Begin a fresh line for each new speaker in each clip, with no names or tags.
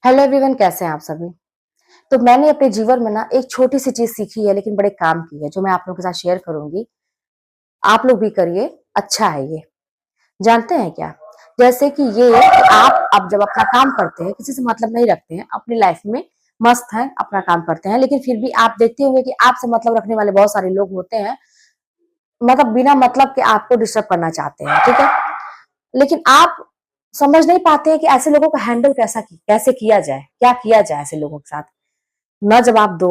Hello everyone, कैसे हैं आप सभी। तो मैंने अपने जीवन में ना एक छोटी सी चीज सीखी है, लेकिन बड़े काम की है, जो मैं आप लोगों के साथ शेयर करूंगी। आप लोग भी करिए, अच्छा है ये। जानते हैं क्या? जैसे कि ये कि आप अब जब अपना काम करते हैं, किसी से मतलब नहीं रखते हैं, अपनी लाइफ में मस्त हैं, अपना काम करते हैं, लेकिन फिर भी आप देखते होंगे कि आपसे मतलब रखने वाले बहुत सारे लोग होते हैं, मतलब बिना मतलब के आपको डिस्टर्ब करना चाहते हैं, ठीक है। लेकिन आप समझ नहीं पाते हैं कि ऐसे लोगों को हैंडल कैसे किया जाए, क्या किया जाए ऐसे लोगों के साथ। न जवाब दो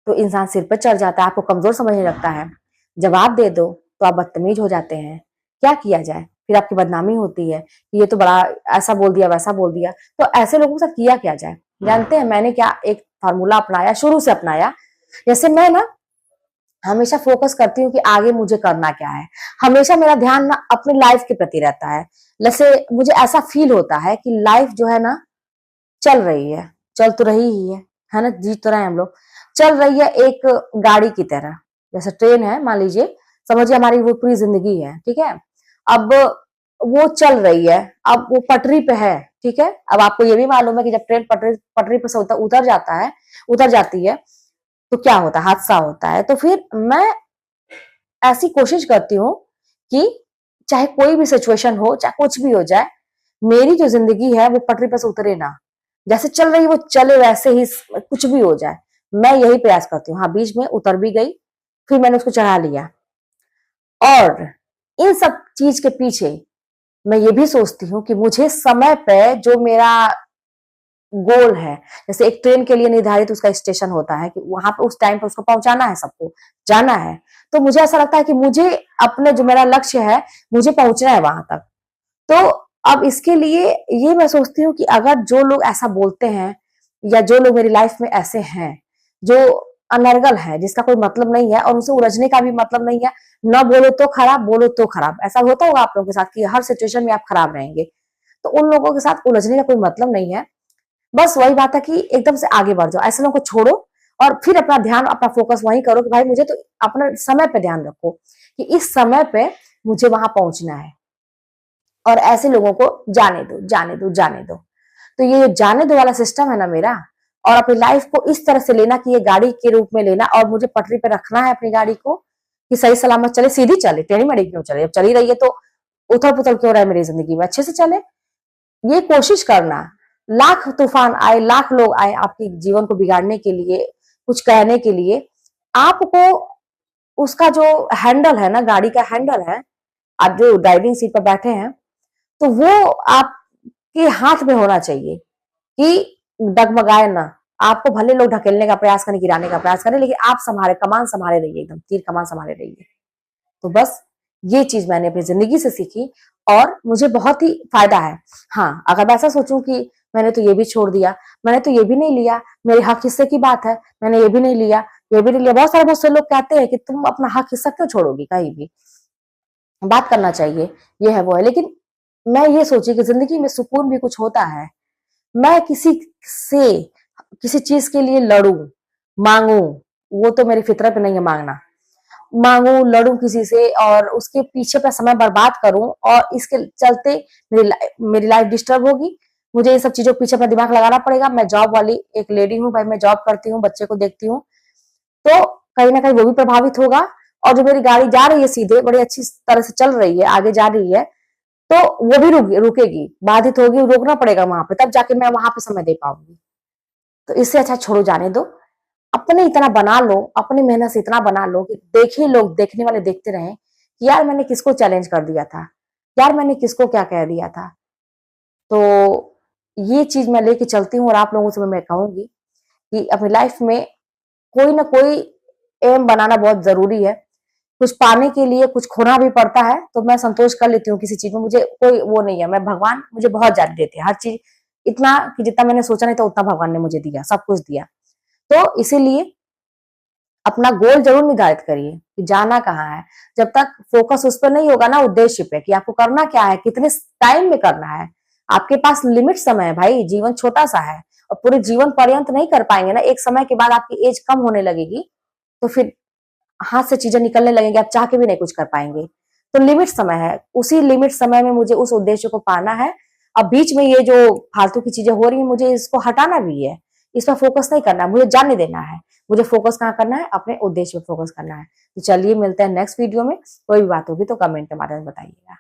तो इंसान सिर पर चढ़ जाता है, आपको कमजोर समझने लगता है। जवाब दे दो तो आप बदतमीज हो जाते हैं। क्या किया जाए? फिर आपकी बदनामी होती है कि ये तो बड़ा ऐसा बोल दिया, वैसा बोल दिया। तो ऐसे लोगों के साथ किया क्या जाए? जानते हैं मैंने क्या एक फार्मूला अपनाया, शुरू से अपनाया। जैसे मैं ना हमेशा फोकस करती हूँ कि आगे मुझे करना क्या है। हमेशा मेरा ध्यान ना अपनी लाइफ के प्रति रहता है। जैसे मुझे ऐसा फील होता है कि लाइफ जो है ना, चल रही है, चल तो रही ही है ना, जी तो रहे हैं हम लोग। चल रही है एक गाड़ी की तरह। जैसे ट्रेन है, मान लीजिए, समझिए हमारी वो पूरी जिंदगी है, ठीक है। अब वो चल रही है, अब वो पटरी पे है, ठीक है। अब आपको ये भी मालूम है कि जब ट्रेन पटरी पटरी पे से उतर जाता है, उतर जाती है, तो क्या होता है? हादसा होता है। तो फिर मैं ऐसी कोशिश करती हूँ कि चाहे कोई भी सिचुएशन हो, चाहे कुछ भी हो जाए, मेरी जो जिंदगी है वो पटरी पर से उतरे ना। जैसे चल रही वो चले, वैसे ही कुछ भी हो जाए, मैं यही प्रयास करती हूँ। हाँ, बीच में उतर भी गई, फिर मैंने उसको चढ़ा लिया। और इन सब चीज के पीछे मैं ये भी सोचती हूँ कि मुझे समय पे जो मेरा गोल है, जैसे एक ट्रेन के लिए निर्धारित उसका स्टेशन होता है कि वहां पे उस टाइम पे उसको पहुंचाना है, सबको जाना है। तो मुझे ऐसा लगता है कि मुझे अपने जो मेरा लक्ष्य है, मुझे पहुंचना है वहां तक। तो अब इसके लिए ये मैं सोचती हूँ कि अगर जो लोग ऐसा बोलते हैं, या जो लोग मेरी लाइफ में ऐसे हैं, जो अनर्गल है, जिसका कोई मतलब नहीं है और उनसे उलझने का भी मतलब नहीं है, न बोलो तो खराब, बोलो तो खराब, ऐसा होता होगा आप लोगों के साथ कि हर सिचुएशन में आप खराब रहेंगे। तो उन लोगों के साथ उलझने का कोई मतलब नहीं है। बस वही बात है कि एकदम से आगे बढ़ जाओ, ऐसे लोगों को छोड़ो और फिर अपना ध्यान, अपना फोकस वहीं करो कि भाई मुझे तो अपना समय पे ध्यान रखो कि इस समय पे मुझे वहां पहुंचना है। और ऐसे लोगों को जाने दो, जाने दो, जाने दो। तो ये जाने दो वाला सिस्टम है ना मेरा, और अपनी लाइफ को इस तरह से लेना कि ये गाड़ी के रूप में लेना, और मुझे पटरी पे रखना है अपनी गाड़ी को कि सही सलामत चले, सीधी चले, टेढ़ी मेढ़ी क्यों चले। अब चली रही है तो उथल पुथल क्यों रहा है मेरी जिंदगी में, अच्छे से चले। ये कोशिश करना। लाख तूफान आए, लाख लोग आए आपके जीवन को बिगाड़ने के लिए, कुछ कहने के लिए, आपको उसका जो हैंडल है ना, गाड़ी का हैंडल है, आप जो ड्राइविंग सीट पर बैठे हैं, तो वो आपके हाथ में होना चाहिए कि डगमगाए ना। आपको भले लोग ढकेलने का प्रयास करें, गिराने का प्रयास करें, लेकिन आप संभाले, कमान संभाले रहिए, एकदम तीर कमान संभाले रहिए। तो बस ये चीज मैंने अपनी जिंदगी से सीखी और मुझे बहुत ही फायदा है। हाँ, अगर मैं ऐसा सोचूं कि मैंने तो ये भी छोड़ दिया, मैंने तो ये भी नहीं लिया, मेरे हक हिस्से की बात है, मैंने ये भी नहीं लिया, ये भी नहीं लिया। बहुत सारे मुझसे लोग कहते हैं कि तुम अपना हक हिस्सा क्यों छोड़ोगी, कहीं भी बात करना चाहिए, ये है वो है। लेकिन मैं ये सोची कि जिंदगी में सुकून भी कुछ होता है। मैं किसी से किसी चीज के लिए लड़ू, मांगू, वो तो मेरी फितरत नहीं है मांगना। मांगू, लड़ू किसी से और उसके पीछे पे समय बर्बाद करूं, और इसके चलते मेरी लाइफ डिस्टर्ब होगी। मुझे ये सब चीजों के पीछे अपना दिमाग लगाना पड़ेगा। मैं जॉब वाली एक लेडी हूँ भाई, मैं जॉब करती हूँ, बच्चे को देखती हूँ, तो कहीं ना कहीं वो भी प्रभावित होगा। और जो मेरी गाड़ी जा रही है सीधे, बड़ी अच्छी तरह से चल रही है, आगे जा रही है, तो वो भी रुकेगी, बाधित होगी, रोकना पड़ेगा वहां पे, तब जाके मैं वहां पे समय दे पाऊंगी। तो इससे अच्छा छोड़ो, जाने दो। अपने इतना बना लो, अपनी मेहनत से इतना बना लो कि देखे लोग, देखने वाले देखते रहें कि यार मैंने किसको चैलेंज कर दिया था, यार मैंने किसको क्या कह दिया था। तो ये चीज मैं लेके चलती हूँ, और आप लोगों से मैं कहूंगी कि अपनी लाइफ में कोई ना कोई एम बनाना बहुत जरूरी है। कुछ पाने के लिए कुछ खोना भी पड़ता है, तो मैं संतोष कर लेती हूँ किसी चीज में, मुझे कोई वो नहीं है। मैं, भगवान मुझे बहुत ज्यादा देते हैं हर चीज, इतना कि जितना मैंने सोचा नहीं था उतना भगवान ने मुझे दिया, सब कुछ दिया। तो इसीलिए अपना गोल जरूर निर्धारित करिए कि जाना कहाँ है। जब तक फोकस उस पर नहीं होगा ना, उद्देश्य पे, कि आपको करना क्या है, कितने टाइम में करना है। आपके पास लिमिट समय है भाई, जीवन छोटा सा है, और पूरे जीवन पर्यंत नहीं कर पाएंगे ना। एक समय के बाद आपकी एज कम होने लगेगी, तो फिर हाथ से चीजें निकलने लगेंगी, आप चाह के भी नहीं कुछ कर पाएंगे। तो लिमिट समय है, उसी लिमिट समय में मुझे उस उद्देश्य को पाना है। अब बीच में ये जो फालतू की चीजें हो रही है, मुझे इसको हटाना भी है, इस पर फोकस नहीं करना है, मुझे जाने देना है। मुझे फोकस कहाँ करना है? अपने उद्देश्य पे फोकस करना है। तो चलिए मिलते हैं नेक्स्ट वीडियो में। कोई भी बात होगी तो कमेंट के माध्यम से बताइएगा।